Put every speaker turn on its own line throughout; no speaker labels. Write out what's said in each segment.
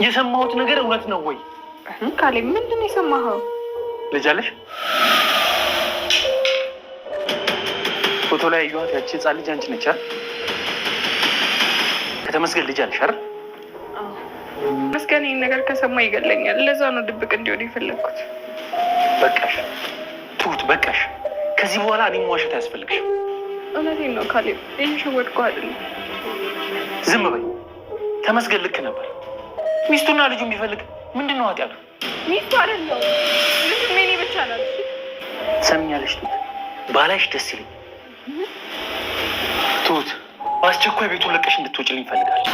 የሰማሁት ነገር እውነት ነው ወይ?
ካሌብ ምንድን ነው የሰማኸው?
ልጅ አለሽ? ፎቶ ላይ ያየኋት ያቺ ህፃን ልጅ አንቺ ነች አይደል? ከተመስገን ልጅ አለሽ አይደል?
መስገን ይህን ነገር ከሰማ ይገለኛል። ለዛ ነው ድብቅ እንዲሆን የፈለግኩት።
በቃሽ ትሁት፣ በቃሽ። ከዚህ በኋላ እኔ መዋሸት አያስፈልግሽም።
እውነቴን ነው ካሌብ፣ እየሸወድኩህ አይደለም።
ዝም በይ። ተመስገን ልክ ነበር። ሚስቱና ልጁ የሚፈልግ ምንድን ነው ኃጢአቱ?
ሚስቱ አይደለም ልጁ ሜኔ ብቻ ናት።
ሰምኛለሽ ትሁት፣ ባላሽ ደስ ይለኝ። ትሁት፣ በአስቸኳይ ቤቱን ለቀሽ እንድትወጪልኝ እፈልጋለሁ።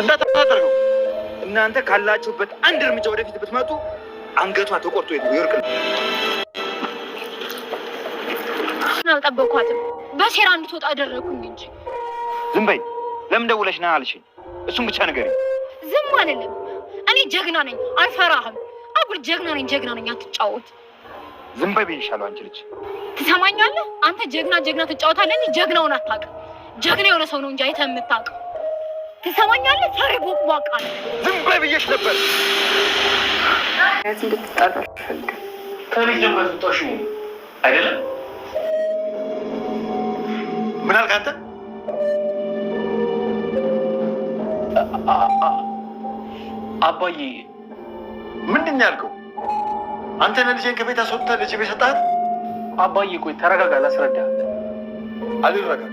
እንዳታደርገው። እናንተ ካላችሁበት አንድ እርምጃ ወደፊት ብትመጡ አንገቷ ተቆርጦ ይወርቅ።
አልጠበኳትም። በሴራ እንድትወጣ አደረኩኝ እንጂ።
ዝም በይ። ለምን ደውለሽ ና አልሽኝ? እሱም ብቻ ንገሪኝ።
ዝም አልልም። እኔ ጀግና ነኝ፣ አልፈራህም። አጉል ጀግና ነኝ፣ ጀግና ነኝ። አትጫወት።
ዝም በይ ብዬሻለሁ። አንቺ ልጅ
ትሰማኛለህ? አንተ ጀግና ትጫወታለህ እንጂ ጀግናውን አታውቅም። ጀግና የሆነ ሰው ነው እንጂ አይተህ የምታውቀው። ትሰማኛለህ? ፈሪ ቦቅቧቃ ነው።
ዝም በይ ብዬሽ ነበር።
እንድትጣላሽ ፈልግ
ከልጅ ደግሞ ያስወጣሽ አይደለም? ምን አልክ አንተ? አባዬ
ምንድን ነው ያልከው? አንተ ነህ ልጄን ከቤት አስወጥተህ ልጅ ቤት ሰጣት?
አባዬ ቆይ ተረጋጋ፣ ላስረዳህ።
አልረጋጋም።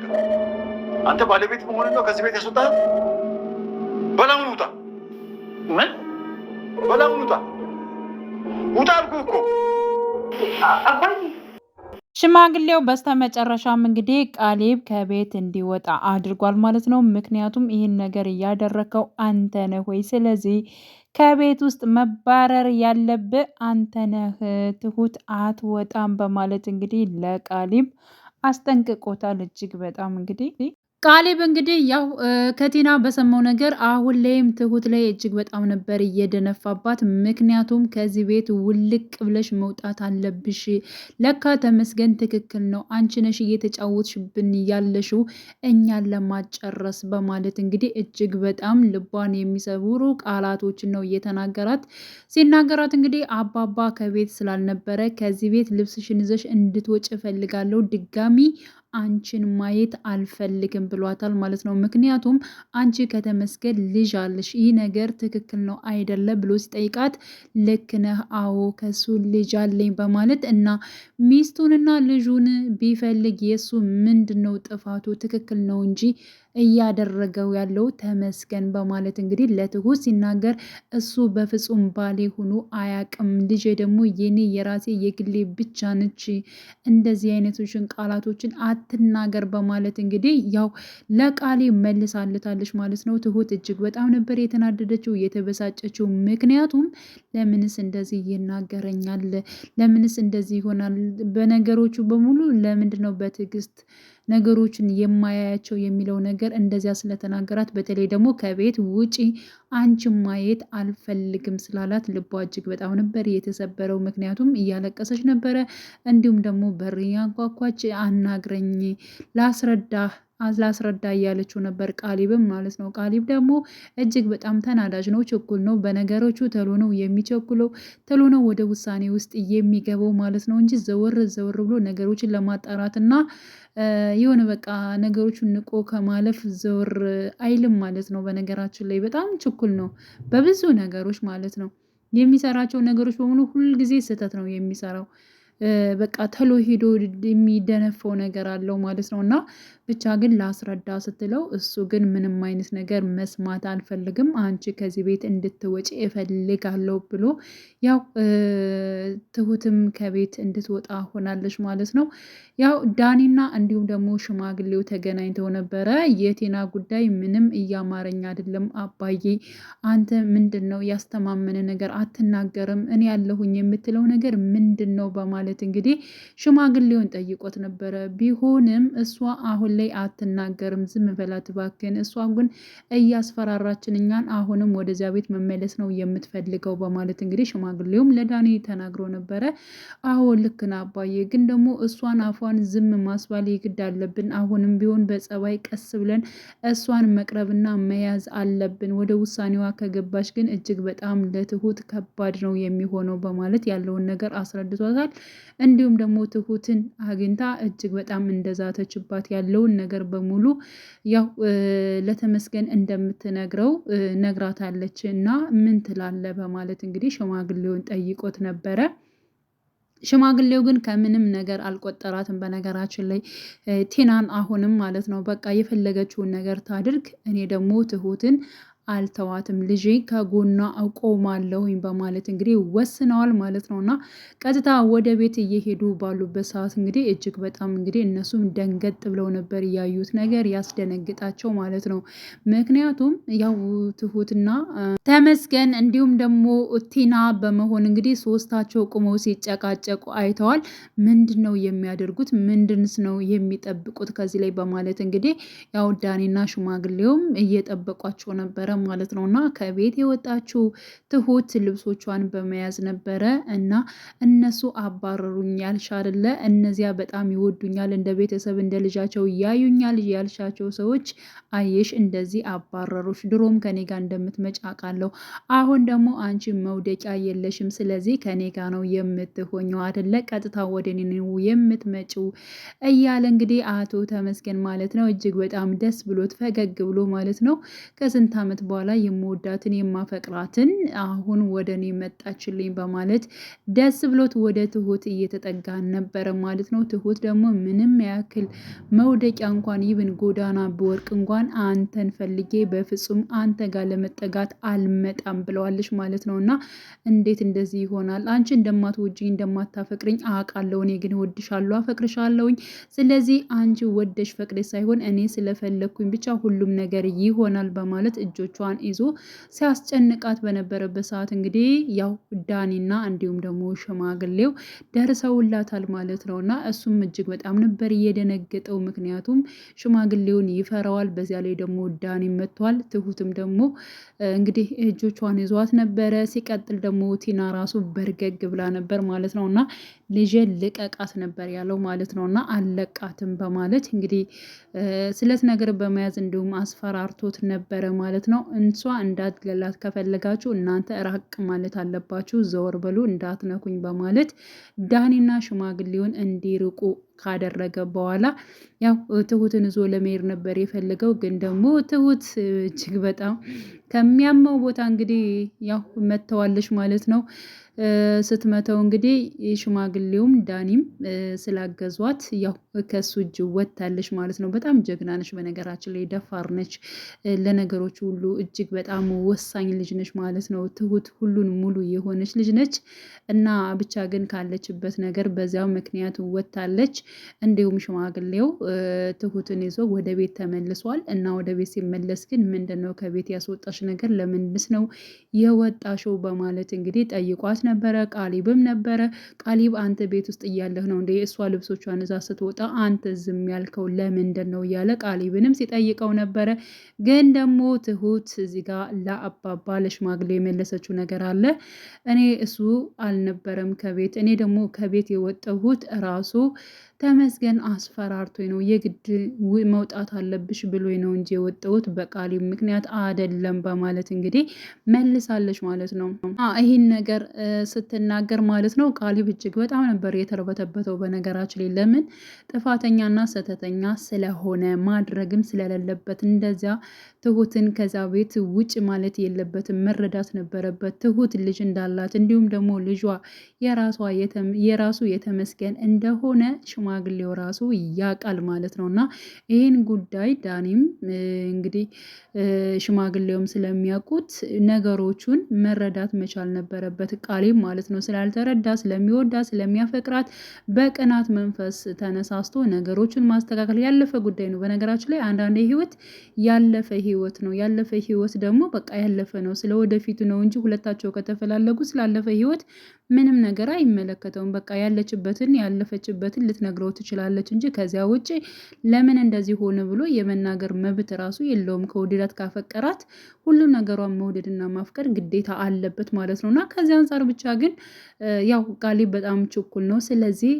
አንተ ባለቤት መሆን ነው ከዚህ ቤት ያስወጣት? በላውን ውጣ።
ምን?
በላውን ውጣ። ውጣ አልኩህ እኮ
አባዬ።
ሽማግሌው በስተመጨረሻም እንግዲህ ቃሌብ ከቤት እንዲወጣ አድርጓል ማለት ነው። ምክንያቱም ይህን ነገር እያደረከው አንተ ነህ ወይ? ስለዚህ ከቤት ውስጥ መባረር ያለብህ አንተ ነህ፣ ትሁት አትወጣም በማለት እንግዲህ ለቃሌብ አስጠንቅቆታል። እጅግ በጣም እንግዲህ ቃሌብ እንግዲህ ያው ከቲና በሰማው ነገር አሁን ላይም ትሁት ላይ እጅግ በጣም ነበር እየደነፋባት። ምክንያቱም ከዚህ ቤት ውልቅ ብለሽ መውጣት አለብሽ፣ ለካ ተመስገን ትክክል ነው፣ አንቺ ነሽ እየተጫወትሽብን ያለሽው እኛን ለማጨረስ በማለት እንግዲህ እጅግ በጣም ልቧን የሚሰብሩ ቃላቶችን ነው እየተናገራት። ሲናገራት እንግዲህ አባባ ከቤት ስላልነበረ ከዚህ ቤት ልብስሽን ይዘሽ እንድትወጭ እፈልጋለሁ፣ ድጋሚ አንቺን ማየት አልፈልግም ብሏታል ማለት ነው። ምክንያቱም አንቺ ከተመስገን ልጅ አለሽ፣ ይህ ነገር ትክክል ነው አይደለ ብሎ ሲጠይቃት ልክ ነህ፣ አዎ ከሱ ልጅ አለኝ በማለት እና ሚስቱንና ልጁን ቢፈልግ የሱ ምንድን ነው ጥፋቱ? ትክክል ነው እንጂ እያደረገው ያለው ተመስገን በማለት እንግዲህ ለትሁት ሲናገር እሱ በፍጹም ባሌ ሆኖ አያቅም፣ ልጄ ደግሞ የኔ የራሴ የግሌ ብቻ ነች፣ እንደዚህ አይነቶችን ቃላቶችን አትናገር በማለት እንግዲህ ያው ለቃሌ መልሳለታለች ማለት ነው። ትሁት እጅግ በጣም ነበር የተናደደችው የተበሳጨችው። ምክንያቱም ለምንስ እንደዚህ ይናገረኛል? ለምንስ እንደዚህ ይሆናል? በነገሮቹ በሙሉ ለምንድን ነው በትዕግስት ነገሮችን የማያያቸው የሚለው ነገር እንደዚያ ስለተናገራት፣ በተለይ ደግሞ ከቤት ውጪ አንቺን ማየት አልፈልግም ስላላት ልቧ እጅግ በጣም ነበር የተሰበረው። ምክንያቱም እያለቀሰች ነበረ። እንዲሁም ደግሞ በር ያንኳኳች፣ አናግረኝ ላስረዳ እያለችው ነበር ቃሊብም ማለት ነው። ቃሊብ ደግሞ እጅግ በጣም ተናዳጅ ነው፣ ችኩል ነው። በነገሮቹ ተሎ ነው የሚቸኩለው፣ ተሎ ነው ወደ ውሳኔ ውስጥ የሚገባው ማለት ነው እንጂ ዘወር ብሎ ነገሮችን ለማጣራትና የሆነ በቃ ነገሮቹን ንቆ ከማለፍ ዘወር አይልም ማለት ነው። በነገራችን ላይ በጣም ችኩል ነው በብዙ ነገሮች ማለት ነው። የሚሰራቸው ነገሮች በሙሉ ሁልጊዜ ስህተት ነው የሚሰራው። በቃ ተሎ ሄዶ የሚደነፈው ነገር አለው ማለት ነው። እና ብቻ ግን ላስረዳ ስትለው እሱ ግን ምንም አይነት ነገር መስማት አልፈልግም፣ አንቺ ከዚህ ቤት እንድትወጪ እፈልጋለሁ ብሎ ያው ትሁትም ከቤት እንድትወጣ ሆናለች ማለት ነው። ያው ዳኒና እንዲሁም ደግሞ ሽማግሌው ተገናኝተው ነበረ። የቴና ጉዳይ ምንም እያማረኝ አይደለም አባዬ፣ አንተ ምንድን ነው ያስተማመነ ነገር አትናገርም? እኔ ያለሁኝ የምትለው ነገር ምንድን ነው በማለት በማለት እንግዲህ ሽማግሌውን ጠይቆት ነበረ። ቢሆንም እሷ አሁን ላይ አትናገርም፣ ዝም በላት እባክህን፣ እሷ ግን እያስፈራራችን እኛን አሁንም ወደዚያ ቤት መመለስ ነው የምትፈልገው በማለት እንግዲህ ሽማግሌውም ለዳኒ ተናግሮ ነበረ። አዎ ልክ ነህ አባዬ፣ ግን ደግሞ እሷን አፏን ዝም ማስባል የግድ አለብን። አሁንም ቢሆን በጸባይ ቀስ ብለን እሷን መቅረብና መያዝ አለብን። ወደ ውሳኔዋ ከገባች ግን እጅግ በጣም ለትሁት ከባድ ነው የሚሆነው በማለት ያለውን ነገር አስረድቷታል። እንዲሁም ደግሞ ትሁትን አግኝታ እጅግ በጣም እንደዛተችባት ያለውን ነገር በሙሉ ያው ለተመስገን እንደምትነግረው ነግራታለች። እና ምን ትላለ በማለት እንግዲህ ሽማግሌውን ጠይቆት ነበረ። ሽማግሌው ግን ከምንም ነገር አልቆጠራትም። በነገራችን ላይ ቲናን አሁንም ማለት ነው በቃ የፈለገችውን ነገር ታድርግ፣ እኔ ደግሞ ትሁትን አልተዋትም፣ ልጄ ከጎኗ እቆማለሁኝ በማለት እንግዲህ ወስነዋል ማለት ነው። እና ቀጥታ ወደ ቤት እየሄዱ ባሉበት ሰዓት እንግዲህ እጅግ በጣም እንግዲህ እነሱም ደንገጥ ብለው ነበር ያዩት ነገር ያስደነግጣቸው ማለት ነው። ምክንያቱም ያው ትሁትና ተመስገን እንዲሁም ደግሞ ቲና በመሆን እንግዲህ ሶስታቸው ቁመው ሲጨቃጨቁ አይተዋል። ምንድን ነው የሚያደርጉት? ምንድንስ ነው የሚጠብቁት ከዚህ ላይ በማለት እንግዲህ ያው ዳኒና ሽማግሌውም እየጠበቋቸው ነበረ ማለት ነው። እና ከቤት የወጣችው ትሁት ልብሶቿን በመያዝ ነበረ። እና እነሱ አባረሩኝ ያልሽ አይደለ? እነዚያ በጣም ይወዱኛል፣ እንደ ቤተሰብ እንደ ልጃቸው ያዩኛል ያልሻቸው ሰዎች አየሽ እንደዚህ አባረሩሽ። ድሮም ከኔ ጋር እንደምትመጪ አውቃለሁ። አሁን ደግሞ አንቺ መውደቂያ የለሽም። ስለዚህ ከኔ ጋር ነው የምትሆኘው አይደለ? ቀጥታ ወደ እኔ ነው የምትመጪው እያለ እንግዲህ አቶ ተመስገን ማለት ነው እጅግ በጣም ደስ ብሎት ፈገግ ብሎ ማለት ነው ከስንት ዓመት በኋላ የምወዳትን የማፈቅራትን አሁን ወደ እኔ መጣችልኝ በማለት ደስ ብሎት ወደ ትሁት እየተጠጋ ነበረ ማለት ነው። ትሁት ደግሞ ምንም ያክል መውደቂያ እንኳን ይብን ጎዳና ብወርቅ እንኳን አንተን ፈልጌ በፍጹም አንተ ጋር ለመጠጋት አልመጣም ብለዋለች ማለት ነው። እና እንዴት እንደዚህ ይሆናል? አንቺ እንደማትወጂኝ እንደማታፈቅርኝ አውቃለሁ። እኔ ግን ወድሻለሁ፣ አፈቅርሻለሁኝ። ስለዚህ አንቺ ወደሽ ፈቅደሽ ሳይሆን እኔ ስለፈለግኩኝ ብቻ ሁሉም ነገር ይሆናል በማለት እጆቿን ይዞ ሲያስጨንቃት በነበረበት ሰዓት እንግዲህ ያው ዳኒና እንዲሁም ደግሞ ሽማግሌው ደርሰውላታል ማለት ነው። እና እሱም እጅግ በጣም ነበር እየደነገጠው፣ ምክንያቱም ሽማግሌውን ይፈራዋል። በዚያ ላይ ደግሞ ዳኒ መጥቷል። ትሁትም ደግሞ እንግዲህ እጆቿን ይዟት ነበረ። ሲቀጥል ደግሞ ቲና ራሱ በርገግ ብላ ነበር ማለት ነው። እና ልጄን ልቀቃት ነበር ያለው ማለት ነው። እና አለቃትም በማለት እንግዲህ ስለት ነገር በመያዝ እንዲሁም አስፈራርቶት ነበረ ማለት ነው። እንሷ እንዳትገላት ከፈለጋችሁ እናንተ ራቅ ማለት አለባችሁ፣ ዘወር በሉ እንዳትነኩኝ በማለት ዳኒና ሽማግሌውን እንዲርቁ ካደረገ በኋላ ያው ትሁትን ይዞ ለመሄድ ነበር የፈለገው። ግን ደግሞ ትሁት እጅግ በጣም ከሚያመው ቦታ እንግዲህ ያው መተዋለች ማለት ነው። ስትመተው እንግዲህ ሽማግሌውም ዳኒም ስላገዟት ያው ከሱ እጅ ወጥታለች ማለት ነው። በጣም ጀግና ነች፣ በነገራችን ላይ ደፋር ነች፣ ለነገሮች ሁሉ እጅግ በጣም ወሳኝ ልጅ ነች ማለት ነው። ትሁት ሁሉን ሙሉ የሆነች ልጅ ነች እና ብቻ ግን ካለችበት ነገር በዚያው ምክንያት ወጥታለች። እንዲሁም ሽማግሌው ትሁትን ይዞ ወደ ቤት ተመልሷል እና ወደ ቤት ሲመለስ ግን ምንድን ነው ከቤት ያስወጣሽ ነገር ለምንስ ነው የወጣሽው በማለት እንግዲህ ጠይቋት ነበረ። ቃሊብም ነበረ። ቃሊብ አንተ ቤት ውስጥ እያለህ ነው እንደ እሷ ልብሶቿን እዛ ስትወጣ አንተ ዝም ያልከው ለምንድን ነው እያለ ቃሊብንም ሲጠይቀው ነበረ። ግን ደግሞ ትሁት እዚህ ጋር ለአባባ ለሽማግሌ የመለሰችው ነገር አለ። እኔ እሱ አልነበረም ከቤት፣ እኔ ደግሞ ከቤት የወጣሁት ራሱ ተመስገን አስፈራርቶኝ ነው፣ የግድ መውጣት አለብሽ ብሎኝ ነው እንጂ የወጣሁት በቃሊብ ምክንያት አይደለም በማለት እንግዲህ መልሳለች ማለት ነው። ይህን ነገር ስትናገር ማለት ነው ቃሊብ እጅግ በጣም ነበር የተርበተበተው። በነገራችን ላይ ለምን ጥፋተኛና ሰተተኛ ስለሆነ ማድረግም ስለሌለበት እንደዚያ ትሁትን ከዛ ቤት ውጭ ማለት የለበትም፣ መረዳት ነበረበት። ትሁት ልጅ እንዳላት እንዲሁም ደግሞ ልጇ የራሱ የተመስገን እንደሆነ ሽማግሌው ራሱ ያቃል ማለት ነው። እና ይህን ጉዳይ ዳኒም እንግዲህ ሽማግሌውም ስለሚያውቁት ነገሮቹን መረዳት መቻል ነበረበት ቃሌም ማለት ነው። ስላልተረዳ ስለሚወዳ ስለሚያፈቅራት በቅናት መንፈስ ተነሳስቶ ነገሮችን ማስተካከል ያለፈ ጉዳይ ነው። በነገራችን ላይ አንዳንዴ ህይወት ያለፈ ህይወት ነው። ያለፈ ህይወት ደግሞ በቃ ያለፈ ነው። ስለ ወደፊቱ ነው እንጂ ሁለታቸው ከተፈላለጉ ስላለፈ ህይወት ምንም ነገር አይመለከተውም። በቃ ያለችበትን ያለፈችበትን ልትነግረው ትችላለች እንጂ ከዚያ ውጭ ለምን እንደዚህ ሆነ ብሎ የመናገር መብት ራሱ የለውም። ከወደዳት ካፈቀራት ሁሉ ነገሯን መውደድና ማፍቀር ግዴታ አለበት ማለት ነው። እና ከዚህ አንጻር ብቻ ግን ያው ቃሌብ በጣም ችኩል ነው። ስለዚህ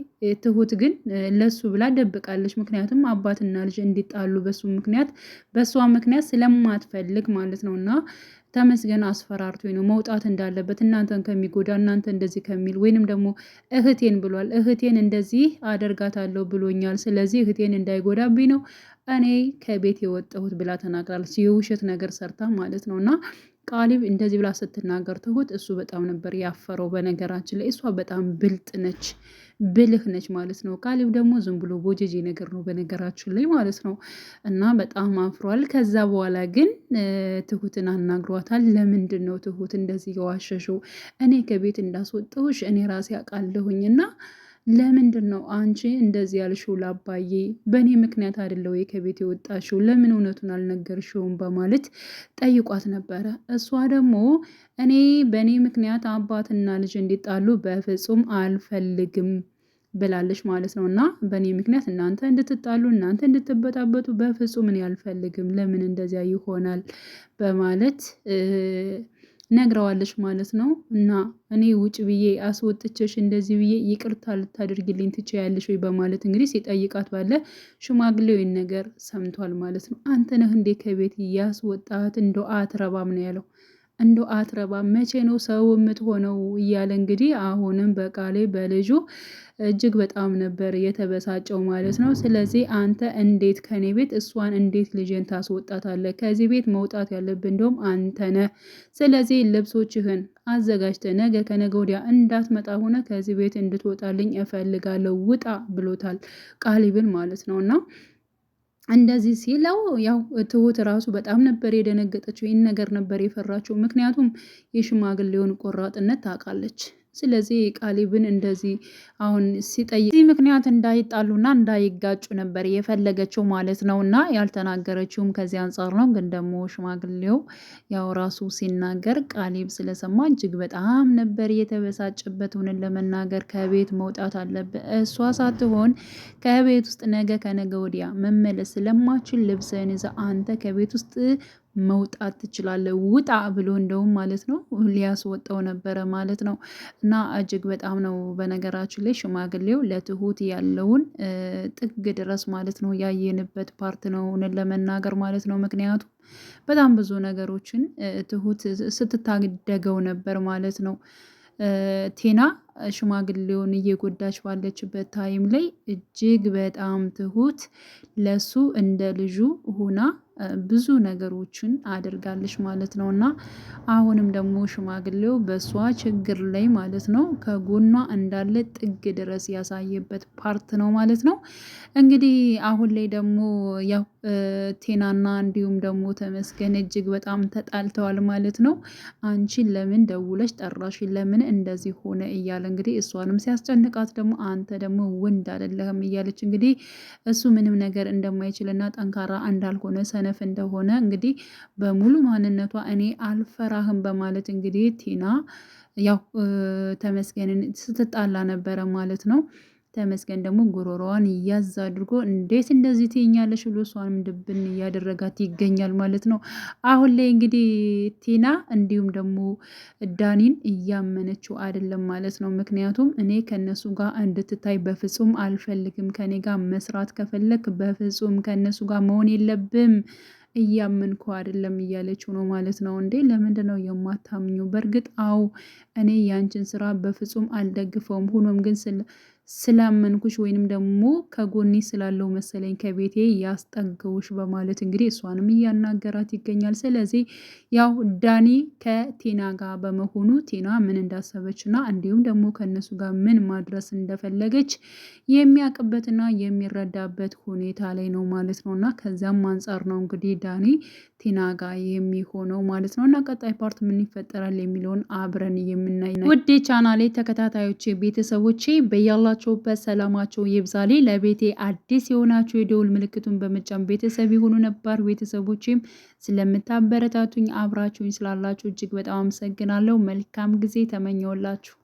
ትሁት ግን ለሱ ብላ ደብቃለች። ምክንያቱም አባትና ልጅ እንዲጣሉ በሷ ምክንያት ስለማትፈልግ ማለት ነው። እና ተመስገን አስፈራርቶኝ ነው መውጣት እንዳለበት እናንተን ከሚጎዳ እናንተ እንደዚህ ከሚል ወይንም ደግሞ እህቴን ብሏል። እህቴን እንደዚህ አደርጋታለሁ ብሎኛል። ስለዚህ እህቴን እንዳይጎዳብኝ ነው እኔ ከቤት የወጣሁት ብላ ተናግራለች። የውሸት ነገር ሰርታ ማለት ነው። እና ቃሊብ እንደዚህ ብላ ስትናገር ትሁት እሱ በጣም ነበር ያፈረው። በነገራችን ላይ እሷ በጣም ብልጥ ነች፣ ብልህ ነች ማለት ነው። ቃሊብ ደግሞ ዝም ብሎ ቦጀጄ ነገር ነው በነገራችን ላይ ማለት ነው። እና በጣም አፍሯል። ከዛ በኋላ ግን ትሁትን አናግሯታል። ለምንድን ነው ትሁት እንደዚህ የዋሸሽው? እኔ ከቤት እንዳስወጣሁሽ እኔ ራሴ አውቃለሁኝ እና ለምንድን ነው አንቺ እንደዚህ ያልሽው? ላባዬ በእኔ ምክንያት አይደለው ከቤት የወጣሽው? ለምን እውነቱን አልነገርሽውም? በማለት ጠይቋት ነበረ። እሷ ደግሞ እኔ በእኔ ምክንያት አባትና ልጅ እንዲጣሉ በፍጹም አልፈልግም ብላለች ማለት ነው። እና በእኔ ምክንያት እናንተ እንድትጣሉ እናንተ እንድትበጣበጡ በፍጹም እኔ አልፈልግም። ለምን እንደዚያ ይሆናል? በማለት ነግረዋለች ማለት ነው። እና እኔ ውጭ ብዬ አስወጥቼሽ እንደዚህ ብዬ ይቅርታ ልታደርግልኝ ትችያለሽ ወይ? በማለት እንግዲህ ሲጠይቃት ባለ ሽማግሌው ይህን ነገር ሰምቷል ማለት ነው። አንተ ነህ እንዴ ከቤት ያስወጣት? እንደ አትረባም ነው ያለው። እንደ አትረባም መቼ ነው ሰው የምትሆነው? እያለ እንግዲህ አሁንም በቃሌ በልጁ እጅግ በጣም ነበር የተበሳጨው ማለት ነው። ስለዚህ አንተ እንዴት ከኔ ቤት እሷን እንዴት ልጅን ታስወጣታለህ? ከዚህ ቤት መውጣት ያለብን እንደውም አንተ ነህ። ስለዚህ ልብሶችህን አዘጋጅተ ነገ ከነገ ወዲያ እንዳትመጣ ሆነ ከዚህ ቤት እንድትወጣልኝ እፈልጋለሁ፣ ውጣ ብሎታል ቃሊብን ማለት ነው። እና እንደዚህ ሲለው ያው ትሁት ራሱ በጣም ነበር የደነገጠችው። ይህን ነገር ነበር የፈራችው። ምክንያቱም የሽማግሌውን ቆራጥነት ታውቃለች። ስለዚህ ቃሊብን እንደዚህ አሁን ሲጠይቅ ምክንያት እንዳይጣሉና እንዳይጋጩ ነበር የፈለገችው ማለት ነው። እና ያልተናገረችውም ከዚህ አንጻር ነው። ግን ደግሞ ሽማግሌው ያው ራሱ ሲናገር ቃሊብ ስለሰማ እጅግ በጣም ነበር የተበሳጨበት። ሆነን ለመናገር ከቤት መውጣት አለበት። እሷ ሳትሆን ከቤት ውስጥ ነገ ከነገ ወዲያ መመለስ ስለማችል ልብስህን ይዘህ አንተ ከቤት ውስጥ መውጣት ትችላለህ፣ ውጣ ብሎ እንደውም ማለት ነው ሊያስወጣው ነበረ ማለት ነው። እና እጅግ በጣም ነው በነገራችን ላይ ሽማግሌው ለትሁት ያለውን ጥግ ድረስ ማለት ነው ያየንበት ፓርት ነው ለመናገር ማለት ነው። ምክንያቱም በጣም ብዙ ነገሮችን ትሁት ስትታደገው ነበር ማለት ነው። ቴና ሽማግሌውን እየጎዳች ባለችበት ታይም ላይ እጅግ በጣም ትሁት ለሱ እንደ ልጁ ሆና ብዙ ነገሮችን አድርጋለች ማለት ነው። እና አሁንም ደግሞ ሽማግሌው በሷ ችግር ላይ ማለት ነው ከጎኗ እንዳለ ጥግ ድረስ ያሳየበት ፓርት ነው ማለት ነው። እንግዲህ አሁን ላይ ደግሞ ያው ቴናና እንዲሁም ደግሞ ተመስገን እጅግ በጣም ተጣልተዋል ማለት ነው። አንቺን ለምን ደውለሽ ጠራሽ? ለምን እንደዚህ ሆነ? እያለ እንግዲህ እሷንም ሲያስጨንቃት ደግሞ አንተ ደግሞ ወንድ አይደለህም እያለች እንግዲህ እሱ ምንም ነገር እንደማይችልና ጠንካራ እንዳልሆነ ሰነፍ እንደሆነ እንግዲህ በሙሉ ማንነቷ እኔ አልፈራህም በማለት እንግዲህ ቲና ያው ተመስገንን ስትጣላ ነበረ ማለት ነው። ተመስገን ደግሞ ጉሮሮዋን እያዝ አድርጎ እንዴት እንደዚህ ትይኛለሽ ብሎ እሷንም ድብን እያደረጋት ይገኛል ማለት ነው። አሁን ላይ እንግዲህ ቲና እንዲሁም ደግሞ ዳኒን እያመነችው አይደለም ማለት ነው። ምክንያቱም እኔ ከነሱ ጋር እንድትታይ በፍጹም አልፈልግም፣ ከኔ ጋር መስራት ከፈለክ በፍጹም ከነሱ ጋር መሆን የለብም እያመንኩ አይደለም እያለችው ነው ማለት ነው። እንዴ ለምንድን ነው የማታምኙ? በእርግጥ አው እኔ ያንቺን ስራ በፍጹም አልደግፈውም። ሆኖም ግን ስላመንኩሽ ወይንም ደግሞ ከጎኔ ስላለው መሰለኝ ከቤቴ ያስጠገውሽ በማለት እንግዲህ እሷንም እያናገራት ይገኛል። ስለዚህ ያው ዳኒ ከቴና ጋር በመሆኑ ቴና ምን እንዳሰበች እና እንዲሁም ደግሞ ከእነሱ ጋር ምን ማድረስ እንደፈለገች የሚያውቅበትና የሚረዳበት ሁኔታ ላይ ነው ማለት ነው። እና ከዚያም አንጻር ነው እንግዲህ ዳኒ ቴና ጋር የሚሆነው ማለት ነው። እና ቀጣይ ፓርት ምን ይፈጠራል የሚለውን አብረን የምናይ ውድ ቻናሌ ተከታታዮቼ ቤተሰቦቼ በያላችሁበት ሰላማቸው ይብዛሌ። ለቤቴ አዲስ የሆናችሁ የደውል ምልክቱን በመጫን ቤተሰብ የሆኑ ነባር ቤተሰቦቼም ስለምታበረታቱኝ አብራችሁኝ ስላላችሁ እጅግ በጣም አመሰግናለሁ። መልካም ጊዜ ተመኘውላችሁ።